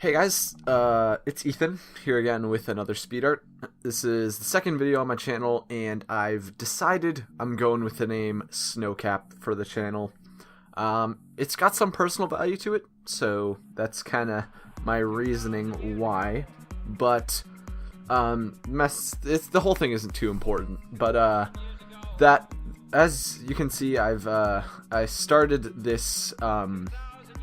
Hey guys, it's Ethan here again with another speed art. This is the second video on my channel, and I've decided I'm going with the name SNoCaP for the channel. It's got some personal value to it, so that's kind of my reasoning why. But the whole thing isn't too important. But that, as you can see, I started this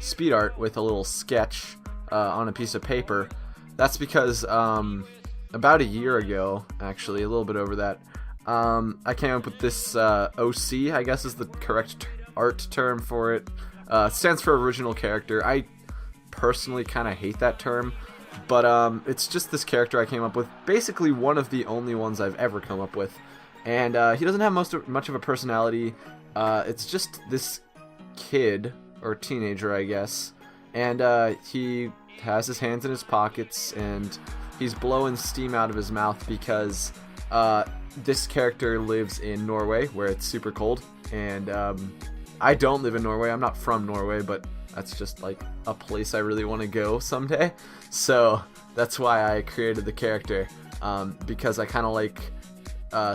speed art with a little sketch on a piece of paper. That's because about a year ago, actually, a little bit over that, I came up with this OC, I guess is the correct art term for it. It stands for original character. I personally kind of hate that term, but it's just this character I came up with. Basically one of the only ones I've ever come up with. And he doesn't have much of a personality. It's just this kid, or teenager I guess, and he has his hands in his pockets and he's blowing steam out of his mouth because this character lives in Norway where it's super cold, and I don't live in Norway. I'm not from Norway, but that's just like a place I really want to go someday, so that's why I created the character, because I kind of like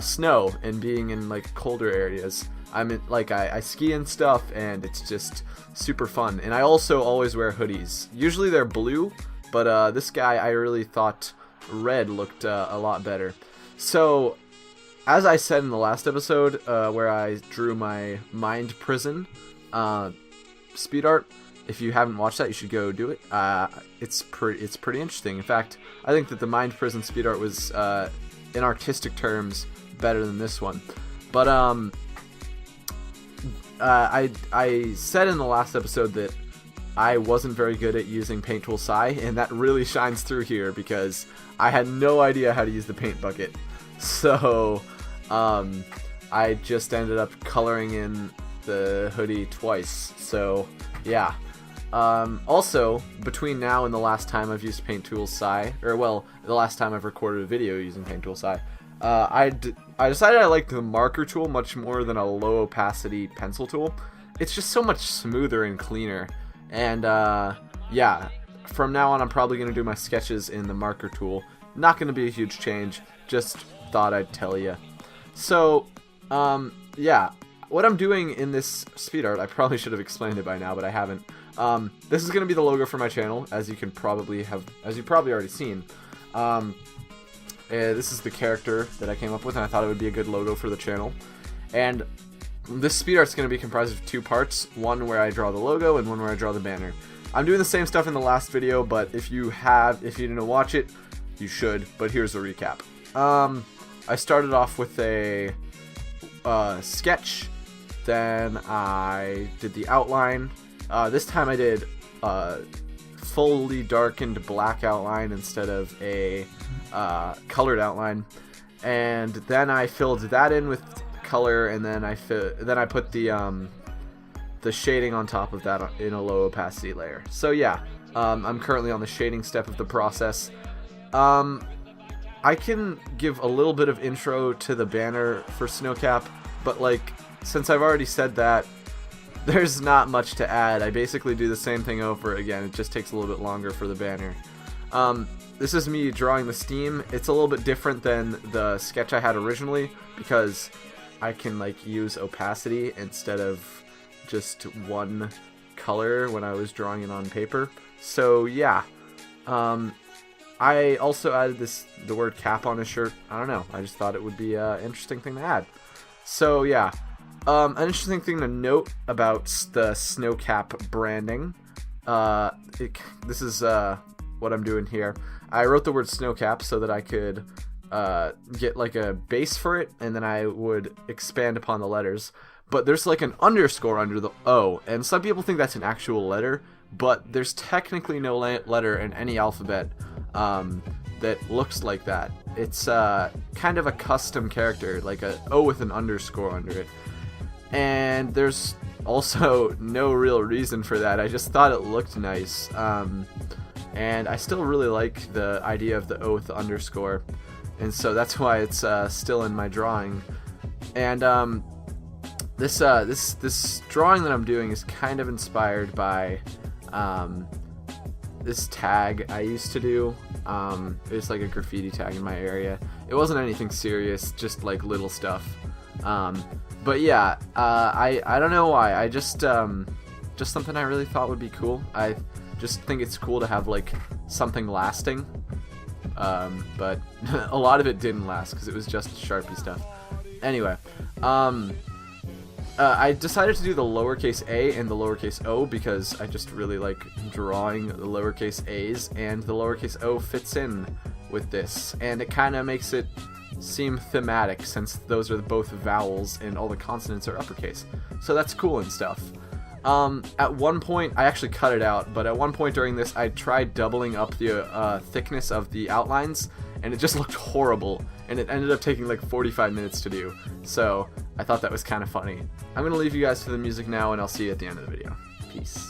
snow and being in like colder areas. I ski and stuff, and it's just super fun. And I also always wear hoodies. Usually they're blue, but this guy, I really thought red looked a lot better. So, as I said in the last episode, where I drew my Mind Prison speed art, if you haven't watched that, you should go do it. It's pretty interesting. In fact, I think that the Mind Prison speed art was, in artistic terms, better than this one. But I said in the last episode that I wasn't very good at using Paint Tool Sai, and that really shines through here because I had no idea how to use the paint bucket. So I just ended up coloring in the hoodie twice. So yeah. Also, between now and the last time I've used Paint Tool Sai, or well, the last time I've recorded a video using Paint Tool Sai, I decided I liked the marker tool much more than a low opacity pencil tool. It's just so much smoother and cleaner. And yeah, from now on I'm probably going to do my sketches in the marker tool. Not going to be a huge change, just thought I'd tell you. So, yeah, what I'm doing in this speed art, I probably should have explained it by now, but I haven't. This is going to be the logo for my channel, as you've probably already seen. This is the character that I came up with, and I thought it would be a good logo for the channel. And this speed art's going to be comprised of two parts, one where I draw the logo and one where I draw the banner. I'm doing the same stuff in the last video, but if you didn't watch it, you should, but here's a recap. I started off with a sketch, then I did the outline. This time I did fully darkened black outline instead of a colored outline, and then I filled that in with color, and then I put the shading on top of that in a low opacity layer. So yeah, I'm currently on the shading step of the process. I can give a little bit of intro to the banner for SNoCaP, but like, since I've already said that, there's not much to add. I basically do the same thing over again. It just takes a little bit longer for the banner. This is me drawing the steam. It's a little bit different than the sketch I had originally because I can like use opacity instead of just one color when I was drawing it on paper. So yeah, I also added the word cap on his shirt. I don't know. I just thought it would be an interesting thing to add. So yeah. An interesting thing to note about the SNoCaP branding, this is what I'm doing here. I wrote the word SNoCaP so that I could get like a base for it, and then I would expand upon the letters. But there's like an underscore under the O, and some people think that's an actual letter, but there's technically no letter in any alphabet that looks like that. It's kind of a custom character, like a O with an underscore under it. And there's also no real reason for that. I just thought it looked nice. And I still really like the idea of the O with the underscore. And so that's why it's still in my drawing. And this drawing that I'm doing is kind of inspired by this tag I used to do. It was like a graffiti tag in my area. It wasn't anything serious, just like little stuff. But yeah, I don't know why. I just something I really thought would be cool. I just think it's cool to have like something lasting. But a lot of it didn't last because it was just Sharpie stuff. Anyway, I decided to do the lowercase a and the lowercase o because I just really like drawing the lowercase a's, and the lowercase o fits in with this, and it kind of makes it seem thematic since those are both vowels and all the consonants are uppercase. So that's cool and stuff. At one point, I actually cut it out, but at one point during this, I tried doubling up the thickness of the outlines, and it just looked horrible, and it ended up taking like 45 minutes to do. So I thought that was kind of funny. I'm going to leave you guys to the music now, and I'll see you at the end of the video. Peace.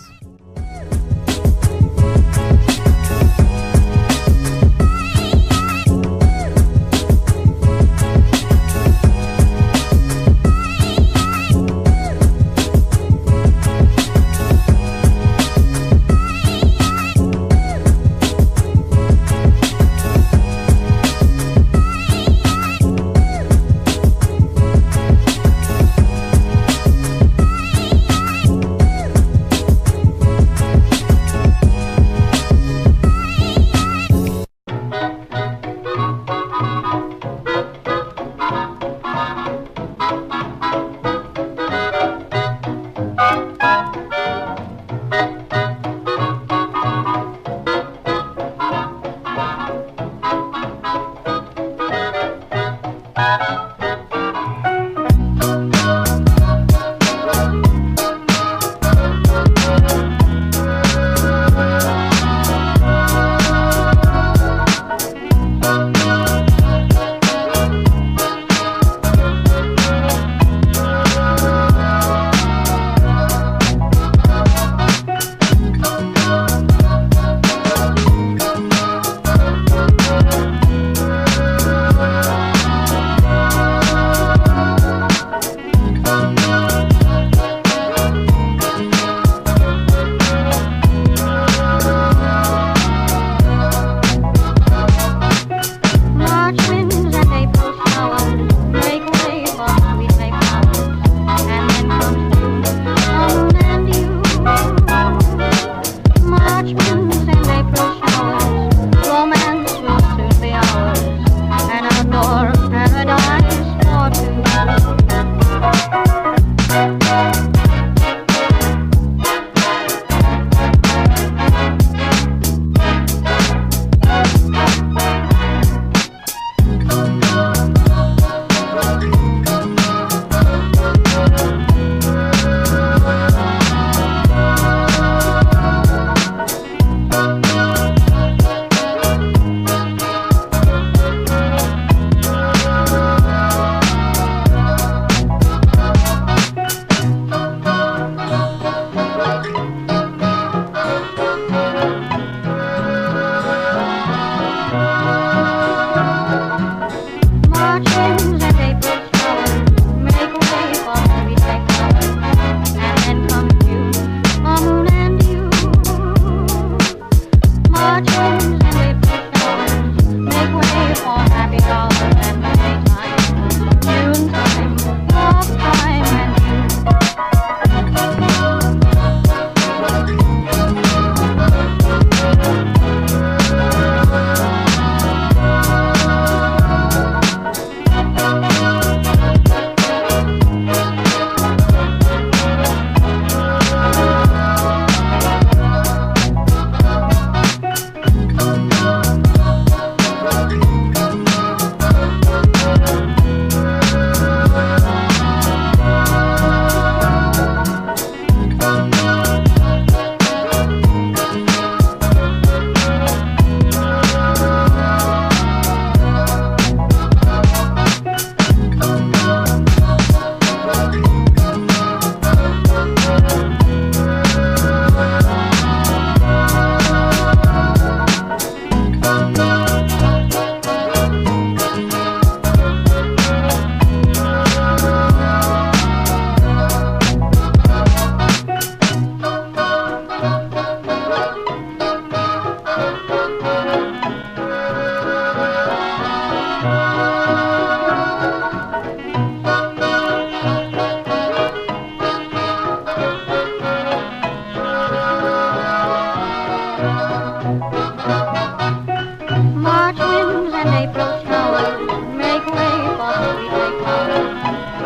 March winds and April showers make way for sweet flowers,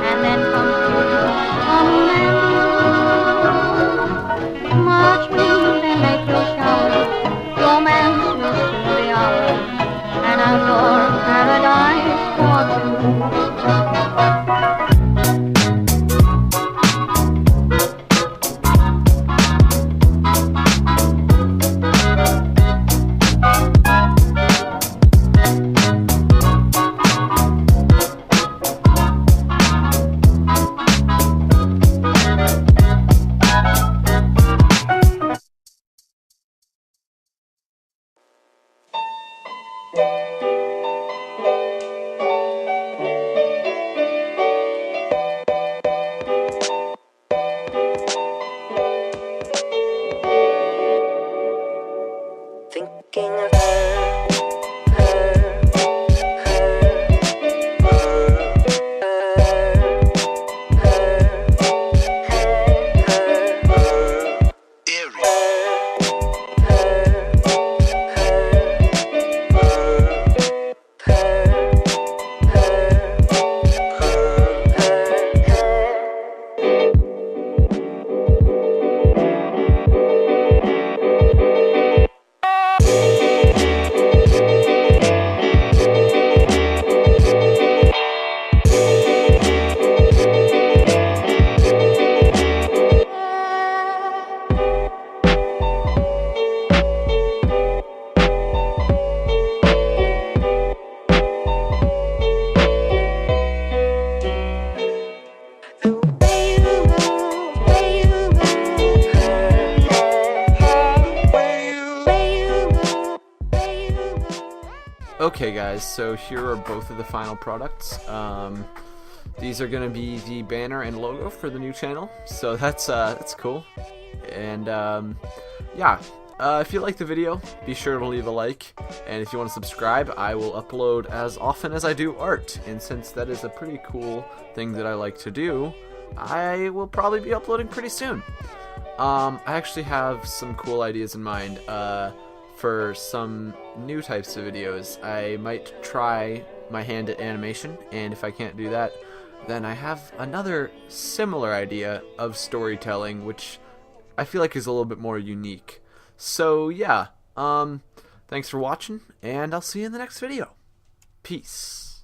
and then comes June. March winds and April showers, romance will soon be ours, an outdoor paradise for two. Thinking of her, Okay guys, so here are both of the final products. These are gonna be the banner and logo for the new channel, so that's cool. And yeah, if you like the video, be sure to leave a like, and if you want to subscribe, I will upload as often as I do art, and since that is a pretty cool thing that I like to do, I will probably be uploading pretty soon. I actually have some cool ideas in mind for some new types of videos. I might try my hand at animation, and if I can't do that, then I have another similar idea of storytelling, which I feel like is a little bit more unique. So yeah, thanks for watching, and I'll see you in the next video. Peace.